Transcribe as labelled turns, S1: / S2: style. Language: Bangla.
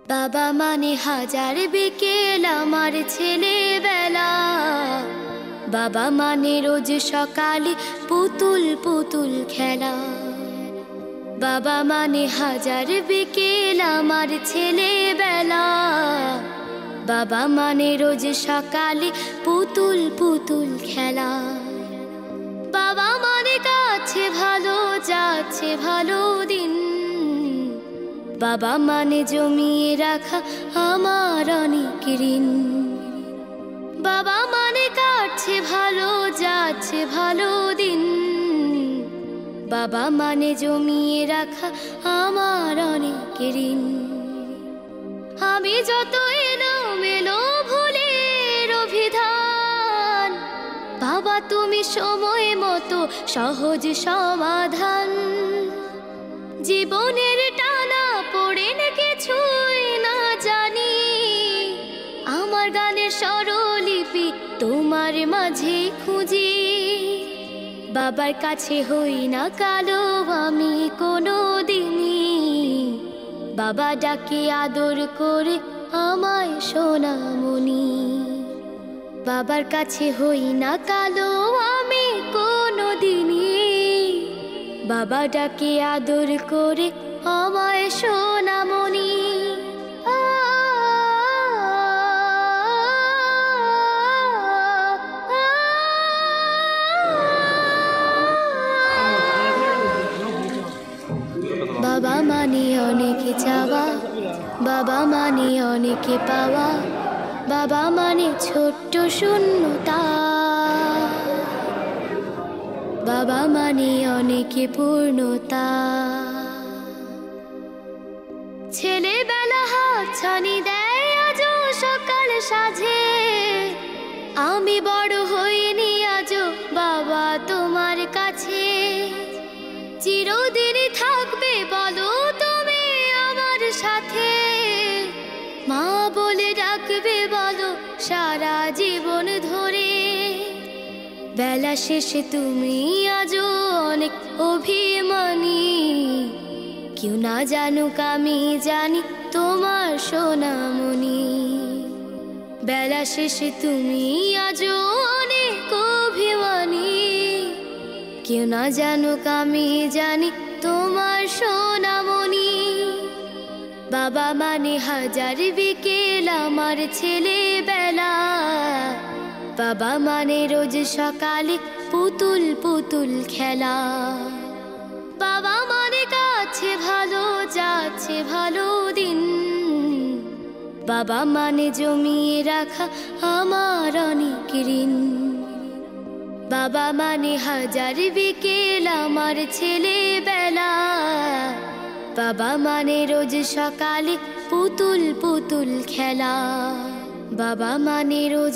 S1: বাবা মানে হাজার বিকেল আমার ছেলেবেলা। বাবা মানে রোজ সকালে পুতুল পুতুল খেলা। বাবা মানে হাজার বিকেল আমার ছেলেবেলা। বাবা মানে রোজ সকালে পুতুল পুতুল খেলা। বাবা মানে কাছে ভালো যাচ্ছে ভালো দিন। বাবা মানে জমিয়ে রাখা আমার অনেক ঋণ। বাবা মানে কাটছে ভালো যাচ্ছে ভালো দিন। বাবা মানে জমিয়ে রাখা আমার অনেক ঋণ। আমি যত এলোমেলো ভুলের অভিধান, বাবা তুমি সময় মতো সহজ সমাধান। জীবনের টানা পড়ে কিছুই না জানি, আমার গানের স্বরলিপি তোমার মাঝে খুঁজি। বাবার কাছে হই না কালো আমি কোনো দিনই, বাবা ডাকে আদর করে আমায় সোনামণি। বাবার কাছে হই না কালো আমি কোনো দিনই, বাবা ডাকে আদর করে আমায় সোনামণি। বাবা মানে অনেক চাওয়া, বাবা মানে অনেক পাওয়া। বাবা মানে ছোট্ট শূন্যতা, বাবা মানে অনেক পূর্ণতা। ছেলেবেলা হাতছানি দেয় আজও সকাল সাজে। আমি বড় হইনি আজও বাবা তোমার কাছে। চিরদিনই থাকবে বলো তুমি আমার সাথে, মা বলে ডাকবে বলো সারা জীবন ধরে। বেলা শেষে তুমি আজও অনেক অভিমানী, কেউ না জানুক আমি জানি তোমার সোনামণি। বেলা শেষে তুমি আজও অনেক অভিমানী, কেউ না জানুক আমি জানি তোমার সোনামণি। বাবা মানে হাজার বিকেল আমার ছেলেবেলা। বাবা মানে রোজ সকালে পুতুল পুতুল খেলা। বাবা মানে কাছে ভালো যাচ্ছে ভালো দিন। বাবা মানে জমিয়ে রাখা আমার অনেক ঋণ। বাবা মানে হাজার বিকেল আমার ছেলেবেলা। বাবা মানে রোজ সকালে পুতুল পুতুল খেলা। বাবা মানে রোজ